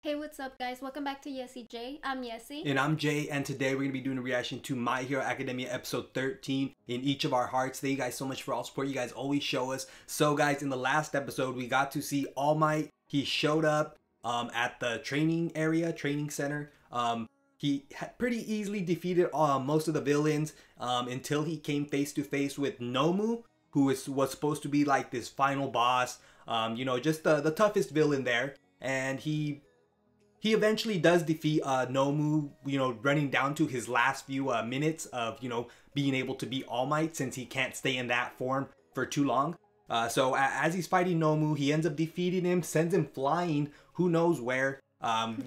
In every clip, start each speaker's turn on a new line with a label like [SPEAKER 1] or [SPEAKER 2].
[SPEAKER 1] Hey, what's up guys? Welcome back to YesiJai. I'm Yesi.
[SPEAKER 2] And I'm Jay, and today we're going to be doing a reaction to My Hero Academia episode 13, In Each of Our Hearts. Thank you guys so much for all the support you guys always show us. So guys, in the last episode, we got to see All Might. He showed up at the training center. He pretty easily defeated most of the villains until he came face to face with Nomu, who was supposed to be like this final boss, just the toughest villain there. And he eventually does defeat Nomu, running down to his last few minutes of, being able to beat All Might, since he can't stay in that form for too long. So as he's fighting Nomu, he ends up defeating him, sends him flying who knows where.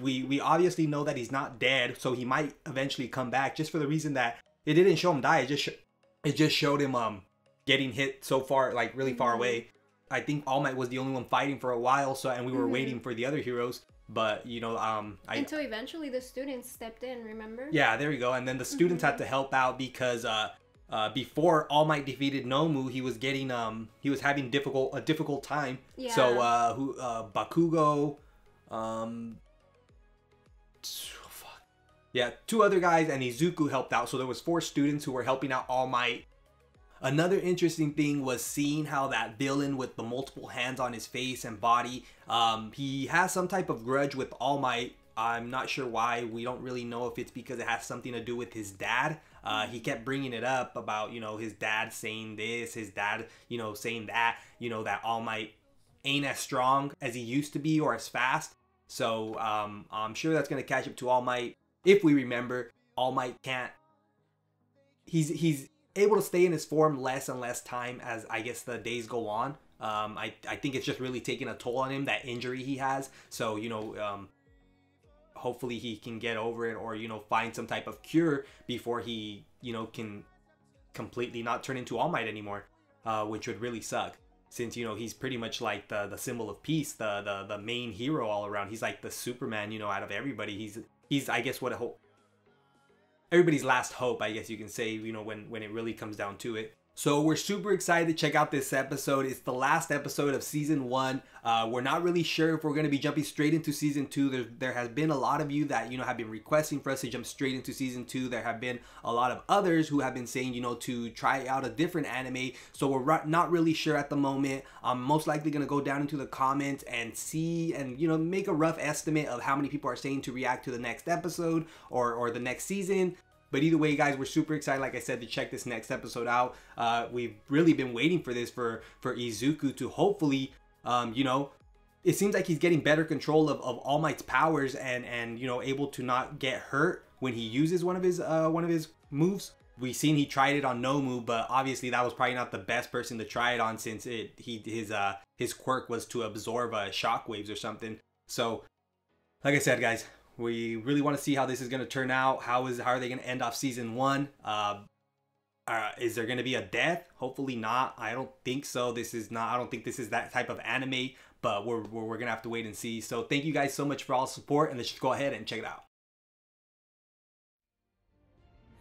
[SPEAKER 2] We obviously know that he's not dead, so he might eventually come back, just for the reason that it didn't show him die. It just showed him getting hit so far, like really far away. I think All Might was the only one fighting for a while, and we were waiting for the other heroes. But
[SPEAKER 1] until eventually the students stepped in, remember?
[SPEAKER 2] Yeah, there we go. And then the students had to help out because before All Might defeated Nomu, he was having a difficult time.
[SPEAKER 1] Yeah.
[SPEAKER 2] So Bakugo, yeah, two other guys and Izuku helped out. So there was 4 students who were helping out All Might. Another interesting thing was seeing how that villain with the multiple hands on his face and body, he has some type of grudge with All Might. I'm not sure why. We don't really know if it's because it has something to do with his dad. He kept bringing it up about, his dad saying this, his dad, saying that, that All Might ain't as strong as he used to be or as fast. So I'm sure that's going to catch up to All Might. If we remember, All Might can't, he's able to stay in his form less and less time as I guess the days go on. I think it's just really taking a toll on him, that injury he has. So hopefully he can get over it, or find some type of cure before he can completely not turn into All Might anymore, which would really suck, since he's pretty much like the symbol of peace, the main hero all around. He's like the Superman, out of everybody. He's I guess everybody's last hope, I guess you can say, when it really comes down to it. So we're super excited to check out this episode. It's the last episode of season 1. We're not really sure if we're going to be jumping straight into season 2. There has been a lot of you that have been requesting for us to jump straight into season 2. There have been a lot of others who have been saying to try out a different anime. So we're not really sure at the moment. I'm most likely going to go down into the comments and see and make a rough estimate of how many people are saying to react to the next episode or the next season. But either way, guys, we're super excited, like I said, to check this next episode out. We've really been waiting for this for Izuku to hopefully, it seems like he's getting better control of All Might's powers and able to not get hurt when he uses one of his moves. We've seen he tried it on Nomu, but obviously that was probably not the best person to try it on, since his quirk was to absorb shockwaves or something. So, like I said, guys, we really want to see how this is going to turn out. How are they going to end off season 1? Is there going to be a death? Hopefully not. I don't think so. I don't think this is that type of anime, but we're going to have to wait and see. So thank you guys so much for all the support, and let's just go ahead and check it out.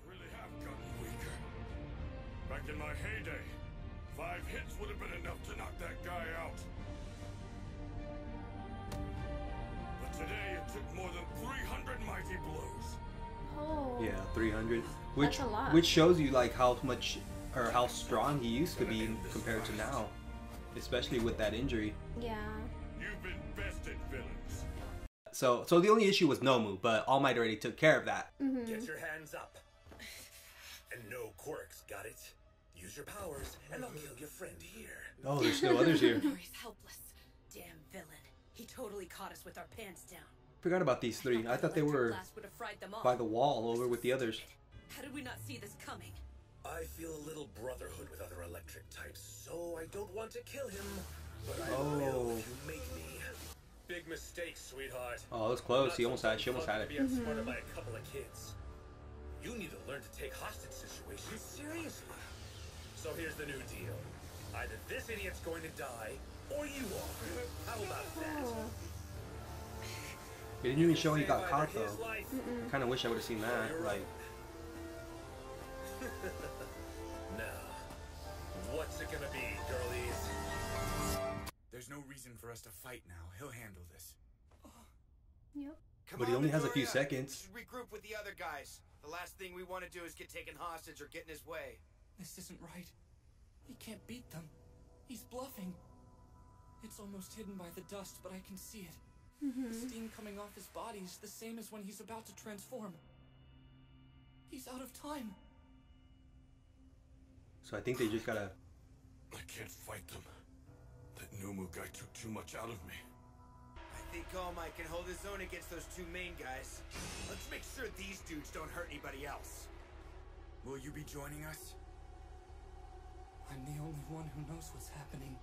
[SPEAKER 3] Really have gotten weaker. Back in my heyday, 5 hits would have been enough to knock that guy out. Today it took more than 300 mighty blows.
[SPEAKER 1] Oh.
[SPEAKER 2] Yeah, 300.
[SPEAKER 1] That's a lot.
[SPEAKER 2] Which shows you like how much or how strong he used to be compared to now, especially with that injury.
[SPEAKER 1] Yeah.
[SPEAKER 3] You've been bested, villains.
[SPEAKER 2] So the only issue was Nomu, but All Might already took care of that.
[SPEAKER 4] Get your hands up. And no quirks, got it? Use your powers, and I'll kill your friend here.
[SPEAKER 2] Oh, there's still others here.
[SPEAKER 5] He's helpless. Damn villain. He totally caught us with our pants down.
[SPEAKER 2] Forgot about these 3. I thought they were by the wall over with the others.
[SPEAKER 5] How did we not see this coming?
[SPEAKER 4] I feel a little brotherhood with other electric types, so I don't want to kill him. But I will if you make me. Big mistake, sweetheart.
[SPEAKER 2] Oh, that was close. She almost had it.
[SPEAKER 4] Be outsmarted by a couple of kids. You need to learn to take hostage situations seriously. So here's the new deal. Either this idiot's going to die, or you are. How about that?
[SPEAKER 2] It didn't even show he got caught though. Kind of wish I would have seen that. Like.
[SPEAKER 4] Now, what's it gonna be, girlies?
[SPEAKER 6] There's no reason for us to fight now. He'll handle this.
[SPEAKER 1] Yep.
[SPEAKER 3] Come
[SPEAKER 2] But he
[SPEAKER 3] on,
[SPEAKER 2] only has a few
[SPEAKER 3] Midoriya.
[SPEAKER 2] seconds.
[SPEAKER 3] We should regroup with the other guys. The last thing we want to do is get taken hostage or get in his way.
[SPEAKER 6] This isn't right. He can't beat them. He's bluffing. It's almost hidden by the dust, but I can see it. The steam coming off his body is the same as when he's about to transform. He's out of time.
[SPEAKER 2] So I think they just gotta...
[SPEAKER 3] I can't fight them. That Numu guy took too much out of me. I think All Might can hold his own against those two main guys. Let's make sure these dudes don't hurt anybody else. Will you be joining us?
[SPEAKER 6] I'm the only one who knows what's happening.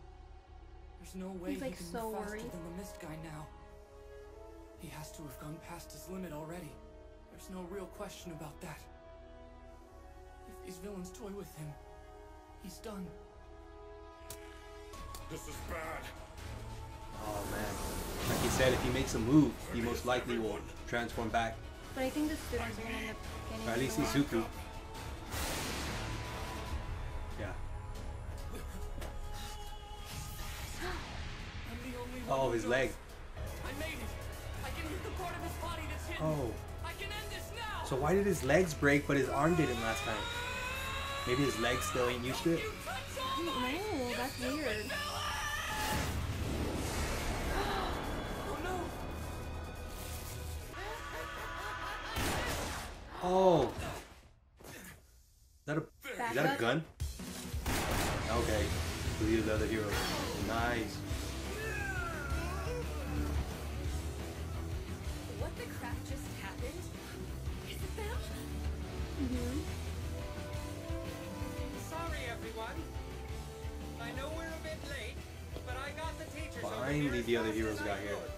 [SPEAKER 6] There's no way
[SPEAKER 1] He's, like,
[SPEAKER 6] he can
[SPEAKER 1] so
[SPEAKER 6] move faster
[SPEAKER 1] worried.
[SPEAKER 6] than the mist guy now. He has to have gone past his limit already. There's no real question about that. If these villains toy with him, he's done.
[SPEAKER 3] This is bad.
[SPEAKER 2] Oh man. Like he said, if he makes a move, he most likely will transform back.
[SPEAKER 1] But I think the students are gonna end up getting
[SPEAKER 2] Or at least
[SPEAKER 1] involved.
[SPEAKER 2] Izuku. Yeah.
[SPEAKER 6] I'm the only one
[SPEAKER 2] Oh,
[SPEAKER 6] who
[SPEAKER 2] his
[SPEAKER 6] knows.
[SPEAKER 2] leg.
[SPEAKER 6] I made it. I can hit the part of his body that's hidden.
[SPEAKER 2] Oh.
[SPEAKER 6] I can end this now.
[SPEAKER 2] So why did his legs break but his arm didn't last time? Maybe his legs still ain't used to it?
[SPEAKER 1] No, that's weird.
[SPEAKER 6] Oh no.
[SPEAKER 2] Oh. Is that a gun? Okay. Lead the other hero. Nice.
[SPEAKER 5] What the crap just happened? Is it them?
[SPEAKER 7] Sorry, everyone. I know we're a bit late, but I got the teachers over
[SPEAKER 2] Finally
[SPEAKER 7] here as
[SPEAKER 2] the other
[SPEAKER 7] fast
[SPEAKER 2] heroes
[SPEAKER 7] as I
[SPEAKER 2] got here.
[SPEAKER 7] could.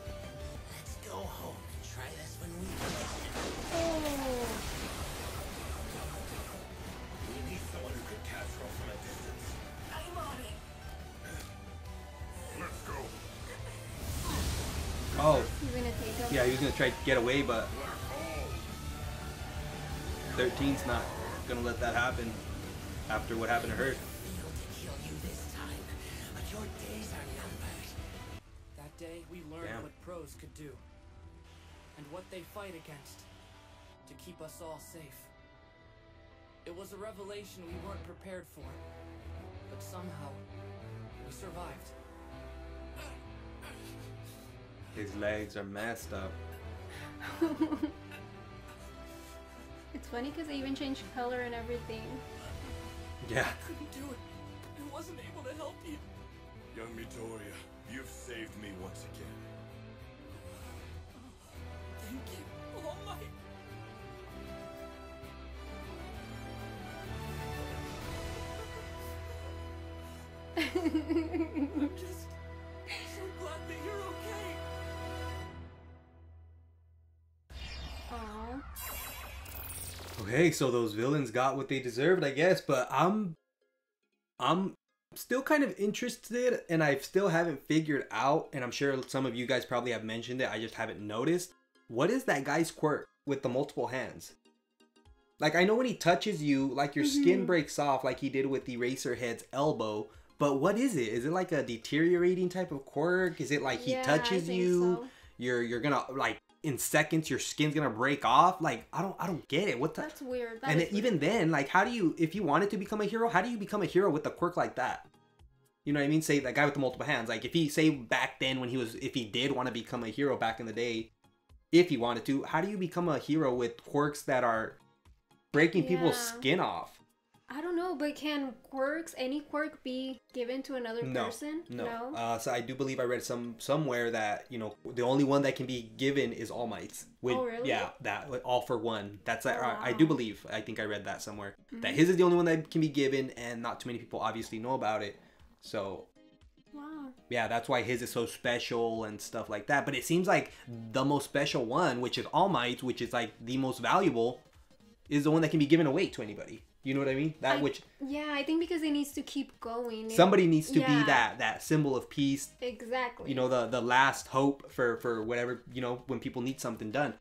[SPEAKER 4] Let's go home and try this when we can.
[SPEAKER 1] Oh.
[SPEAKER 4] We need someone who could catch her from a distance. I'm on it.
[SPEAKER 3] Let's go.
[SPEAKER 2] Oh.
[SPEAKER 1] He's gonna take him.
[SPEAKER 2] Yeah, he was gonna try to get away, but 13's not gonna let that happen after what happened to her.
[SPEAKER 4] Failed to kill you this time, but your days are numbered.
[SPEAKER 6] That day, we learned
[SPEAKER 2] Damn.
[SPEAKER 6] what pros could do. And what they fight against. To keep us all safe. It was a revelation we weren't prepared for. But somehow, we survived.
[SPEAKER 2] His legs are messed up.
[SPEAKER 1] It's funny because they even changed color and everything.
[SPEAKER 2] Yeah.
[SPEAKER 6] Couldn't do it. I wasn't able to help you.
[SPEAKER 3] Young Midoriya, you've saved me once again.
[SPEAKER 6] Thank you, All Might. I'm just so glad that you're okay.
[SPEAKER 1] Aww.
[SPEAKER 2] Okay, so those villains got what they deserved, I guess, but I'm still kind of interested, and I still haven't figured out, and I'm sure some of you guys probably have mentioned it, I just haven't noticed. What is that guy's quirk with the multiple hands? Like, I know when he touches you, like your skin breaks off like he did with the Eraserhead's elbow, but what is it? Is it like a deteriorating type of quirk? Is it like he
[SPEAKER 1] Yeah, I
[SPEAKER 2] touches
[SPEAKER 1] think
[SPEAKER 2] you,
[SPEAKER 1] so.
[SPEAKER 2] you're gonna, like, in seconds your skin's gonna break off? Like, I don't get it. What the...
[SPEAKER 1] That's weird. That
[SPEAKER 2] And
[SPEAKER 1] is
[SPEAKER 2] even then, like, how do you, if you wanted to become a hero, how do you become a hero with a quirk like that? You know what I mean? Say that guy with the multiple hands. Like, if he, say back then when he was, if he did want to become a hero back in the day, if he wanted to, how do you become a hero with quirks that are breaking people's
[SPEAKER 1] Yeah.
[SPEAKER 2] skin off?
[SPEAKER 1] I don't know, but can quirks, any quirk, be given to another person?
[SPEAKER 2] No. So I do believe I read somewhere that, you know, the only one that can be given is All Might's.
[SPEAKER 1] Oh, really?
[SPEAKER 2] Yeah, that, like, all for one. That's I
[SPEAKER 1] Wow.
[SPEAKER 2] do believe. I think I read that somewhere. That his is the only one that can be given, and not too many people obviously know about it. So
[SPEAKER 1] Wow.
[SPEAKER 2] yeah, that's why his is so special and stuff like that. But it seems like the most special one, which is All Might's, which is like the most valuable, is the one that can be given away to anybody. You know what I mean?
[SPEAKER 1] Yeah, I think because it needs to keep going.
[SPEAKER 2] Somebody needs to
[SPEAKER 1] Yeah.
[SPEAKER 2] be that symbol of peace.
[SPEAKER 1] Exactly.
[SPEAKER 2] You know, the last hope for whatever, you know, when people need something done.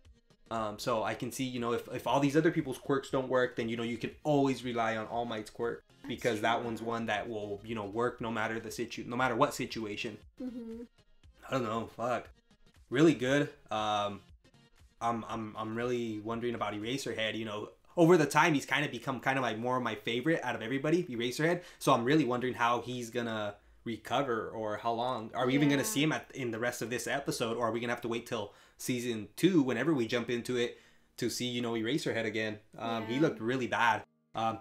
[SPEAKER 2] So I can see, you know, if all these other people's quirks don't work, then, you know, you can always rely on All Might's quirk, because that one's one that will, you know, work no matter no matter what situation. I don't know, fuck, really good. I'm really wondering about Eraserhead. You know, over the time he's kind of become kind of like more of my favorite out of everybody, Eraserhead. So I'm really wondering how he's gonna recover, or how long are we even gonna see him in the rest of this episode, or are we gonna have to wait till season 2 whenever we jump into it to see, you know, Eraserhead again. He looked really bad.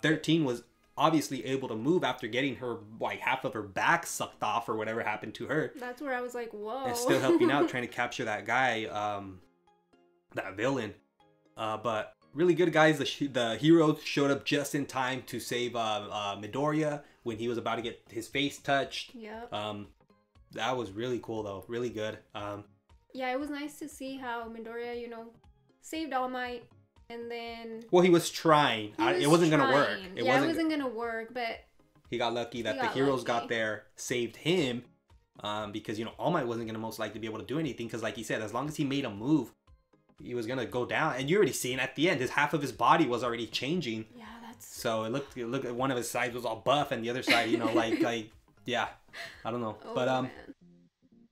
[SPEAKER 2] 13 was obviously able to move after getting her like half of her back sucked off or whatever happened to her.
[SPEAKER 1] That's where I was like, whoa.
[SPEAKER 2] And still helping out trying to capture that guy, that villain. But really good, guys. The hero showed up just in time to save Midoriya when he was about to get his face touched.
[SPEAKER 1] Yep.
[SPEAKER 2] That was really cool though. Really good.
[SPEAKER 1] Yeah, it was nice to see how Midoriya, you know, saved All Might, and then...
[SPEAKER 2] Well, he was trying. It wasn't going to work.
[SPEAKER 1] It wasn't going to work, but...
[SPEAKER 2] He got lucky that the heroes got there, saved him, because, you know, All Might wasn't going to most likely be able to do anything, because like he said, as long as he made a move, he was going to go down. And you already seen at the end, half of his body was already changing.
[SPEAKER 1] Yeah, that's...
[SPEAKER 2] So it looked one of his sides was all buff, and the other side, you know, like yeah, I don't know.
[SPEAKER 1] Oh,
[SPEAKER 2] but
[SPEAKER 1] man.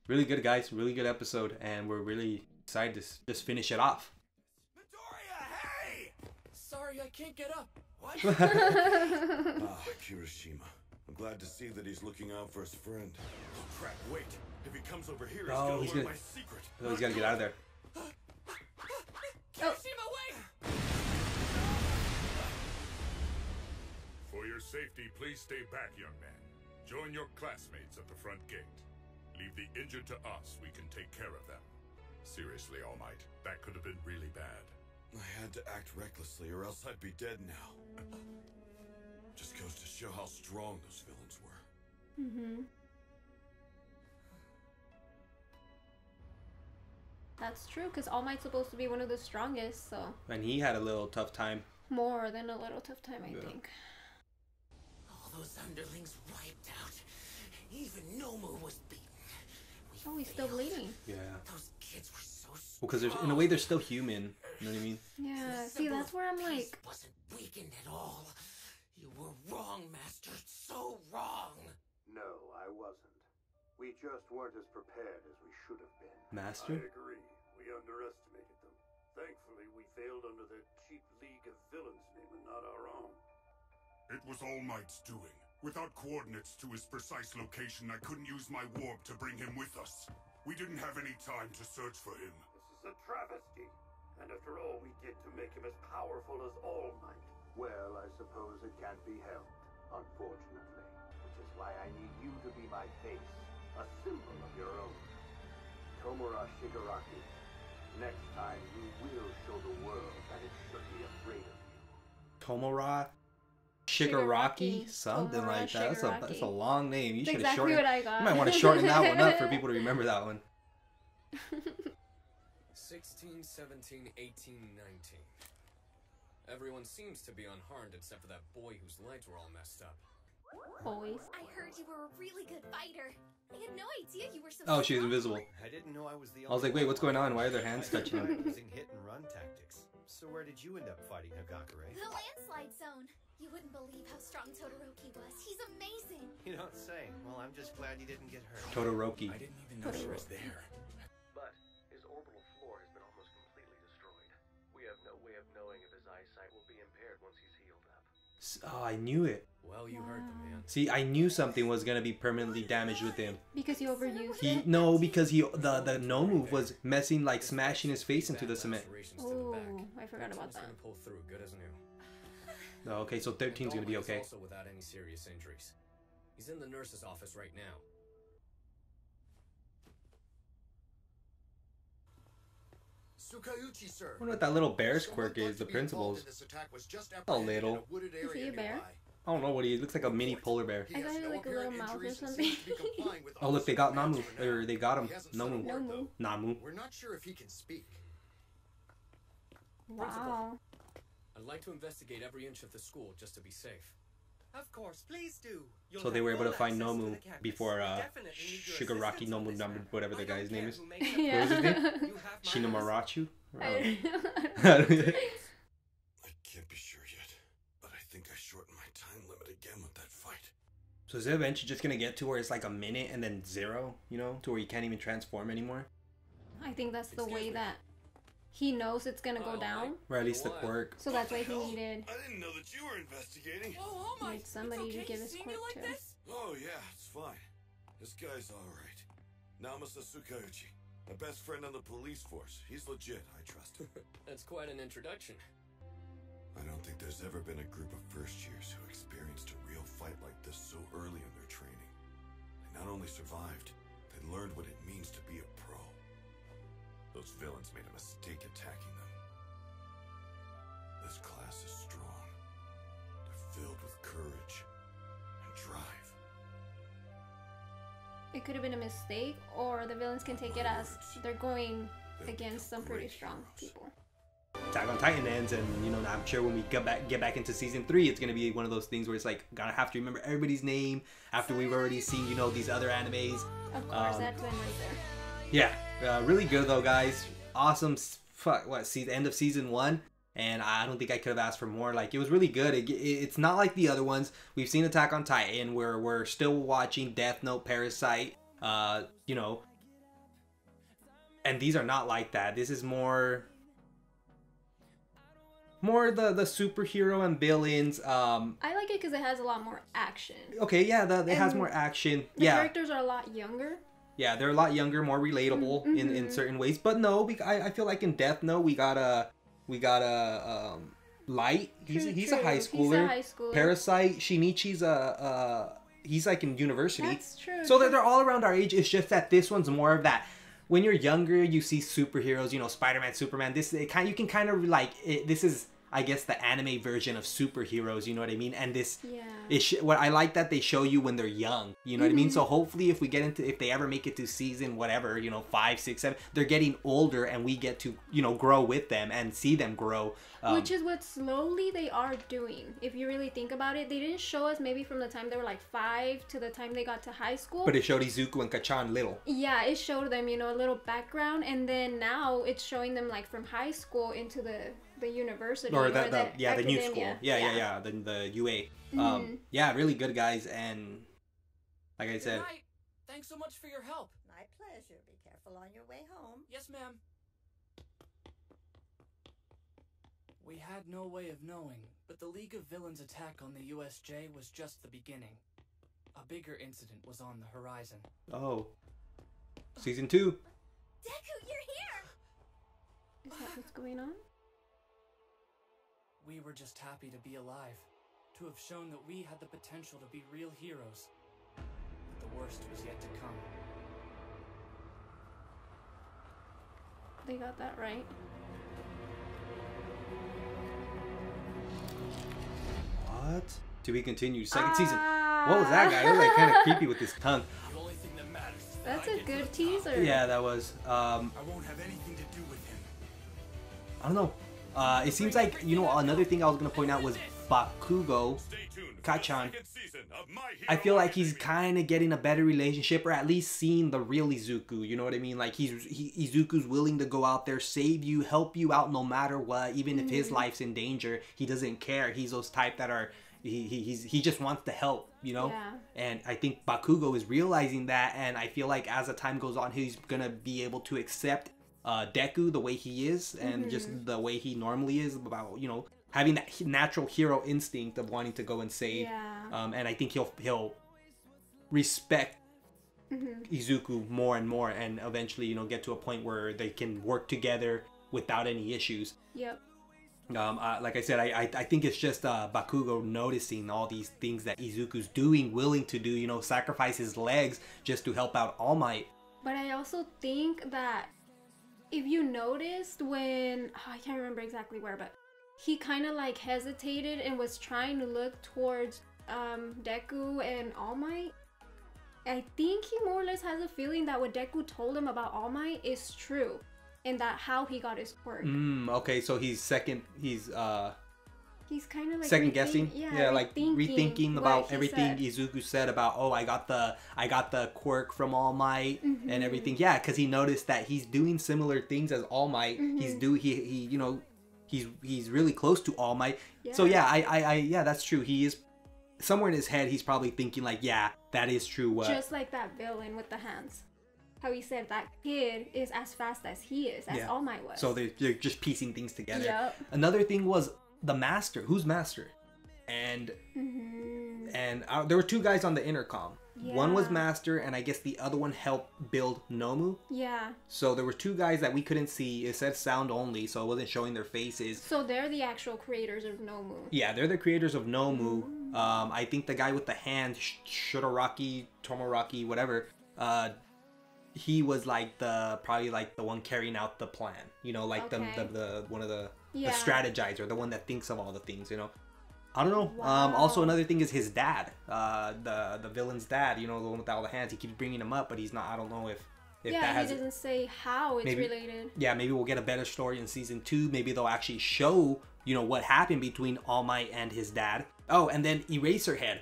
[SPEAKER 2] really good, guys. Really good episode, and we're really excited to just finish it off.
[SPEAKER 3] Midoriya, hey!
[SPEAKER 6] Sorry, I can't get up.
[SPEAKER 3] What? Kirishima. I'm glad to see that he's looking out for his friend. Oh crap, wait. If he comes over here, he's gonna learn my secret.
[SPEAKER 2] Oh, he's gotta get out of there.
[SPEAKER 6] Kirishima, wait!
[SPEAKER 8] For your safety, please stay back, young man. Join your classmates at the front gate. Leave the injured to us. We can take care of them. Seriously, All Might, that could have been really bad.
[SPEAKER 3] I had to act recklessly or else I'd be dead now. Just goes to show how strong those villains were.
[SPEAKER 1] Mm-hmm. That's true, because All Might's supposed to be one of the strongest, so...
[SPEAKER 2] And he had a little tough time.
[SPEAKER 1] More than a little tough time, I think.
[SPEAKER 5] All those underlings wiped out. Even Nomu was beaten.
[SPEAKER 1] Oh, he's still bleeding.
[SPEAKER 2] Yeah.
[SPEAKER 5] Those kids were so strong.
[SPEAKER 2] Well, because in a way they're still human. You know what I mean?
[SPEAKER 1] Yeah, see, that's where I'm like...
[SPEAKER 5] Wasn't weakened at all. You were wrong, Master. So wrong.
[SPEAKER 9] No, I wasn't. We just weren't as prepared as we should have been.
[SPEAKER 2] Master?
[SPEAKER 9] I agree. We underestimated them. Thankfully, we failed under their cheap League of Villains name and not our own.
[SPEAKER 8] It was All Might's doing. Without coordinates to his precise location, I couldn't use my warp to bring him with us. We didn't have any time to search for him.
[SPEAKER 9] This is a travesty. And after all we did to make him as powerful as All Might. Well, I suppose it can't be helped, unfortunately. Which is why I need you to be my face, a symbol of your own. Tomura Shigaraki, next time you will show the world that it should be afraid of you.
[SPEAKER 2] Tomura Shigaraki? Something
[SPEAKER 1] Tomura
[SPEAKER 2] like that.
[SPEAKER 1] Shigaraki.
[SPEAKER 2] That's a long name. You
[SPEAKER 1] That's
[SPEAKER 2] should have
[SPEAKER 1] exactly
[SPEAKER 2] shortened.
[SPEAKER 1] what I got.
[SPEAKER 2] You might want to shorten that one up for people to remember that one.
[SPEAKER 10] 16, 17, 18, 19. Everyone seems to be unharmed except for that boy whose legs were all messed up.
[SPEAKER 1] Always.
[SPEAKER 11] I heard you were a really good fighter. I had no idea you were so
[SPEAKER 2] Oh, she's
[SPEAKER 11] strong.
[SPEAKER 2] invisible.
[SPEAKER 12] I didn't know I was the
[SPEAKER 2] I was like, wait, what's going on? Why are their hands touching?
[SPEAKER 12] Using hit and run tactics. So where did you end up fighting Hagakure?
[SPEAKER 11] The landslide zone. You wouldn't believe how strong Todoroki was. He's amazing.
[SPEAKER 12] You don't say. Well, I'm just glad you didn't get hurt.
[SPEAKER 2] Todoroki.
[SPEAKER 4] I didn't even know she was there.
[SPEAKER 13] But his orbital floor has been almost completely destroyed. We have no way of knowing if his eyesight will be impaired once he's healed up.
[SPEAKER 2] Oh, I knew it.
[SPEAKER 10] Well, you heard them, man.
[SPEAKER 2] See, I knew something was gonna be permanently damaged with him.
[SPEAKER 1] Because he overused it?
[SPEAKER 2] Because the no move was messing, like smashing his face into the cement.
[SPEAKER 1] Oh, I forgot about that.
[SPEAKER 10] Pull through good as new.
[SPEAKER 2] Oh, okay, so 13's gonna be okay.
[SPEAKER 10] Also without any serious injuries. He's in the nurse's office right now.
[SPEAKER 3] Sukauchi, sir.
[SPEAKER 2] I wonder what that little bear's quirk is, the principal's. A little.
[SPEAKER 1] Is he a bear?
[SPEAKER 2] I don't know what he is. Looks like a mini polar bear.
[SPEAKER 1] I thought he was like a little mouse or something.
[SPEAKER 2] Oh, look, they got Namu. Or they got him. Nomu.
[SPEAKER 1] Nomu.
[SPEAKER 2] Namu.
[SPEAKER 3] We're not sure if he can speak.
[SPEAKER 1] Wow.
[SPEAKER 10] I'd like to investigate every inch of the school just to be safe.
[SPEAKER 7] Of course, please do.
[SPEAKER 2] So they were able to find Nomu before Shigaraki Nomu, whatever the guy's name is.
[SPEAKER 1] Yeah.
[SPEAKER 2] What was his name? Shinomarachu?
[SPEAKER 3] I can't be sure yet, but I think I shortened my time limit again with that fight.
[SPEAKER 2] So is it eventually just gonna get to where it's like a minute and then 0, you know, to where you can't even transform anymore?
[SPEAKER 1] I think that's the way that he knows it's gonna go down.
[SPEAKER 2] Or at least the quirk.
[SPEAKER 1] So that's why he needed
[SPEAKER 3] I didn't know that you were investigating.
[SPEAKER 6] Oh, All Might.
[SPEAKER 1] like somebody to give his quirk
[SPEAKER 6] like
[SPEAKER 1] to.
[SPEAKER 6] this?
[SPEAKER 3] Oh yeah, it's fine. This guy's alright. Namasa Sukauchi, my best friend on the police force. He's legit, I trust him.
[SPEAKER 10] That's quite an introduction.
[SPEAKER 3] I don't think there's ever been a group of first years who experienced a real fight like this so early in their training. They not only survived, they learned what it means to be a pro. Those villains made a mistake attacking them. This class is strong. They're filled with courage and drive.
[SPEAKER 1] It could have been a mistake, or the villains can take it as they're going against some pretty strong people.
[SPEAKER 2] Attack on Titan ends, and you know, I'm sure when we get back into season 3, it's gonna be one of those things where it's like gotta have to remember everybody's name after we've already seen, you know, these other animes.
[SPEAKER 1] Of course, that's when right there.
[SPEAKER 2] Yeah, really good though, guys. Awesome. End of season 1, and I don't think I could have asked for more. Like, it was really good. It's not like the other ones. We've seen Attack on Titan, where we're still watching Death Note, Parasite, you know, and these are not like that. This is more the superhero and villains.
[SPEAKER 1] I like it because it has a lot more action.
[SPEAKER 2] Okay, yeah, it has more action.
[SPEAKER 1] The
[SPEAKER 2] yeah,
[SPEAKER 1] characters are a lot younger.
[SPEAKER 2] Yeah, they're a lot younger, more relatable in certain ways. But no, I feel like in Death Note we got a Light. He's a high schooler. Parasite, Shinichi's he's like in university.
[SPEAKER 1] That's true.
[SPEAKER 2] So they're all around our age. It's just that this one's more of that. When you're younger, you see superheroes, you know, Spider-Man, Superman. You can kind of like this is, I guess, the anime version of superheroes, you know what I mean? And this, what I like that they show you when they're young, you know what I mean? So hopefully if they ever make it to season whatever, you know, 5, 6, 7, they're getting older and we get to, you know, grow with them and see them grow.
[SPEAKER 1] Which is what slowly they are doing. If you really think about it, they didn't show us maybe from the time they were like 5 to the time they got to high school.
[SPEAKER 2] But it showed Izuku and Kachan little.
[SPEAKER 1] Yeah, it showed them, you know, a little background, and then now it's showing them like from high school into the university
[SPEAKER 2] or
[SPEAKER 1] the
[SPEAKER 2] new school. Yeah, the UA. Yeah, really good, guys, and like I said.
[SPEAKER 6] Good night. Thanks so much for your help.
[SPEAKER 14] My pleasure. Be careful on your way home.
[SPEAKER 6] Yes, ma'am. We had no way of knowing, but the League of Villains' attack on the YesiJai was just the beginning. A bigger incident was on the horizon.
[SPEAKER 2] Oh. Season 2.
[SPEAKER 11] Deku, you're here!
[SPEAKER 1] Is that what's going on?
[SPEAKER 6] We were just happy to be alive, to have shown that we had the potential to be real heroes. But the worst was yet to come.
[SPEAKER 1] They got that right.
[SPEAKER 2] What? To be continued. Second season. What was that guy? He was like kind of creepy with his tongue.
[SPEAKER 3] The only thing that matters is
[SPEAKER 1] That's a good teaser.
[SPEAKER 2] Yeah, that was.
[SPEAKER 3] I won't have anything to do with him.
[SPEAKER 2] I don't know. It seems like, you know, another thing I was gonna point out was Bakugo, Kachan. I feel like he's kind of getting a better relationship, or at least seeing the real Izuku. You know what I mean? Like Izuku's willing to go out there, save you, help you out no matter what, even if his life's in danger. He doesn't care. He's those type that are he just wants to help, you know.
[SPEAKER 1] Yeah.
[SPEAKER 2] And I think Bakugo is realizing that, and I feel like as the time goes on, he's gonna be able to accept Deku the way he is, and just the way he normally is, about, you know, having that natural hero instinct of wanting to go and save. And I think he'll respect Izuku more and more, and eventually, you know, get to a point where they can work together without any issues.
[SPEAKER 1] Yep.
[SPEAKER 2] Like I said, I think it's just Bakugo noticing all these things that Izuku's doing, willing to do, you know, sacrifice his legs just to help out All Might.
[SPEAKER 1] But I also think that if you noticed when, I can't remember exactly where, but he kind of like hesitated and was trying to look towards Deku and All Might. I think he more or less has a feeling that what Deku told him about All Might is true, and that how he got his quirk.
[SPEAKER 2] Okay, so he's kind of like
[SPEAKER 1] second
[SPEAKER 2] guessing. Yeah, like rethinking about everything Izuku said about, oh, I got the quirk from All Might and everything. Yeah, because he noticed that he's doing similar things as All Might. He you know, he's really close to All Might. So yeah, yeah, that's true. He is somewhere in his head. He's probably thinking like, yeah, that is true.
[SPEAKER 1] Just like that villain with the hands. how he said that kid is as fast as he is, as All Might was.
[SPEAKER 2] So they're just piecing things together.
[SPEAKER 1] Yep.
[SPEAKER 2] Another thing was the master. Who's master? And there were 2 guys on the intercom. One was master, and I guess the other one helped build Nomu.
[SPEAKER 1] Yeah.
[SPEAKER 2] So there were 2 guys that we couldn't see. It said sound only, so it wasn't showing their faces.
[SPEAKER 1] So they're the actual creators of Nomu.
[SPEAKER 2] Yeah, they're the creators of Nomu. I think the guy with the hand, Shoraraki, Tomoraki, whatever, he was like probably like the one carrying out the plan. You know, like the one of the strategizer, the one that thinks of all the things, you know. I don't know.
[SPEAKER 1] Wow.
[SPEAKER 2] Also, another thing is his dad, the villain's dad. You know, the one with all the hands. He keeps bringing him up, but he's not. I don't know if that has.
[SPEAKER 1] He doesn't say how it's related.
[SPEAKER 2] Yeah, maybe we'll get a better story in season 2. Maybe they'll actually show, you know, what happened between All Might and his dad. Oh, and then Eraserhead.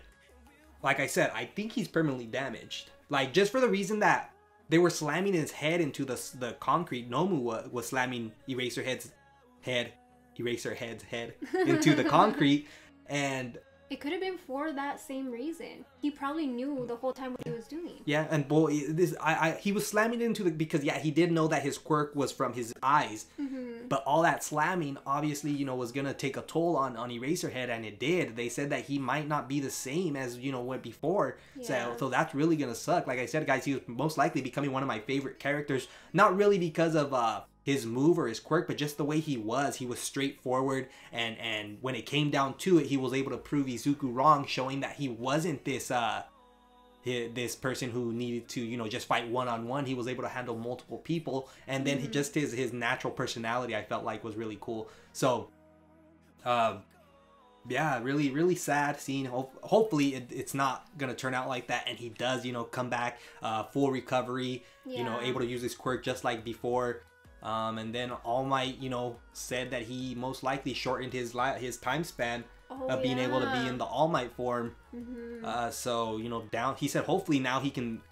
[SPEAKER 2] Like I said, I think he's permanently damaged. Like, just for the reason that they were slamming his head into the concrete. Nomu was slamming Eraserhead's head into the concrete. And
[SPEAKER 1] it could have been for that same reason. He probably knew the whole time what he was doing.
[SPEAKER 2] Yeah, and boy, he was slamming into because he did know that his quirk was from his eyes. But all that slamming, obviously, you know, was gonna take a toll on Eraserhead, and it did. They said that he might not be the same as, you know, went before.
[SPEAKER 1] Yeah.
[SPEAKER 2] So that's really gonna suck. Like I said, guys, he was most likely becoming one of my favorite characters. Not really because of his move or his quirk, but just the way he was straightforward, and when it came down to it, he was able to prove Izuku wrong, showing that he wasn't this person who needed to, you know, just fight one-on-one. He was able to handle multiple people, and then just his natural personality, I felt like, was really cool. So yeah, really, really sad seeing. Hopefully it's not gonna turn out like that, and he does, you know, come back full recovery, you know, able to use his quirk just like before. And then All Might, you know, said that he most likely shortened his time span of being able to be in the All Might form. So, you know, he said hopefully now he can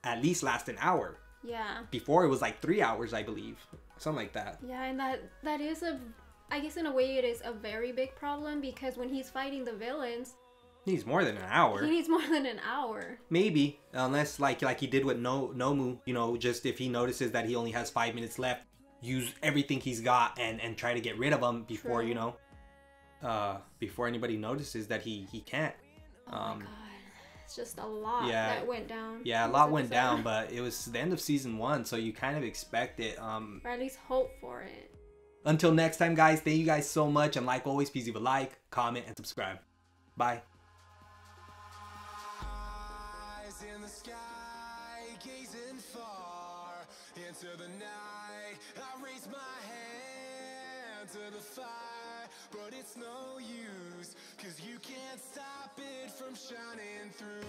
[SPEAKER 2] at least last an hour.
[SPEAKER 1] Yeah.
[SPEAKER 2] Before it was like 3 hours, I believe. Something like that.
[SPEAKER 1] Yeah, and that is I guess in a way it is a very big problem, because when he's fighting the villains,
[SPEAKER 2] he needs more than an hour.
[SPEAKER 1] He needs more than an hour.
[SPEAKER 2] Maybe, unless like he did with Nomu, you know, just if he notices that he only has 5 minutes left, use everything he's got and try to get rid of him before, you know, before anybody notices that he can't.
[SPEAKER 1] Oh my God. It's just a lot that went down.
[SPEAKER 2] Yeah, a lot went down, but it was the end of season 1, so you kind of expect it.
[SPEAKER 1] Or at least hope for it.
[SPEAKER 2] Until next time, guys, thank you guys so much, and like always, please leave a like, comment, and subscribe. Bye.
[SPEAKER 15] In the sky, gazing far into the night, I raise my hand to the fire, but it's no use, 'cause you can't stop it from shining through.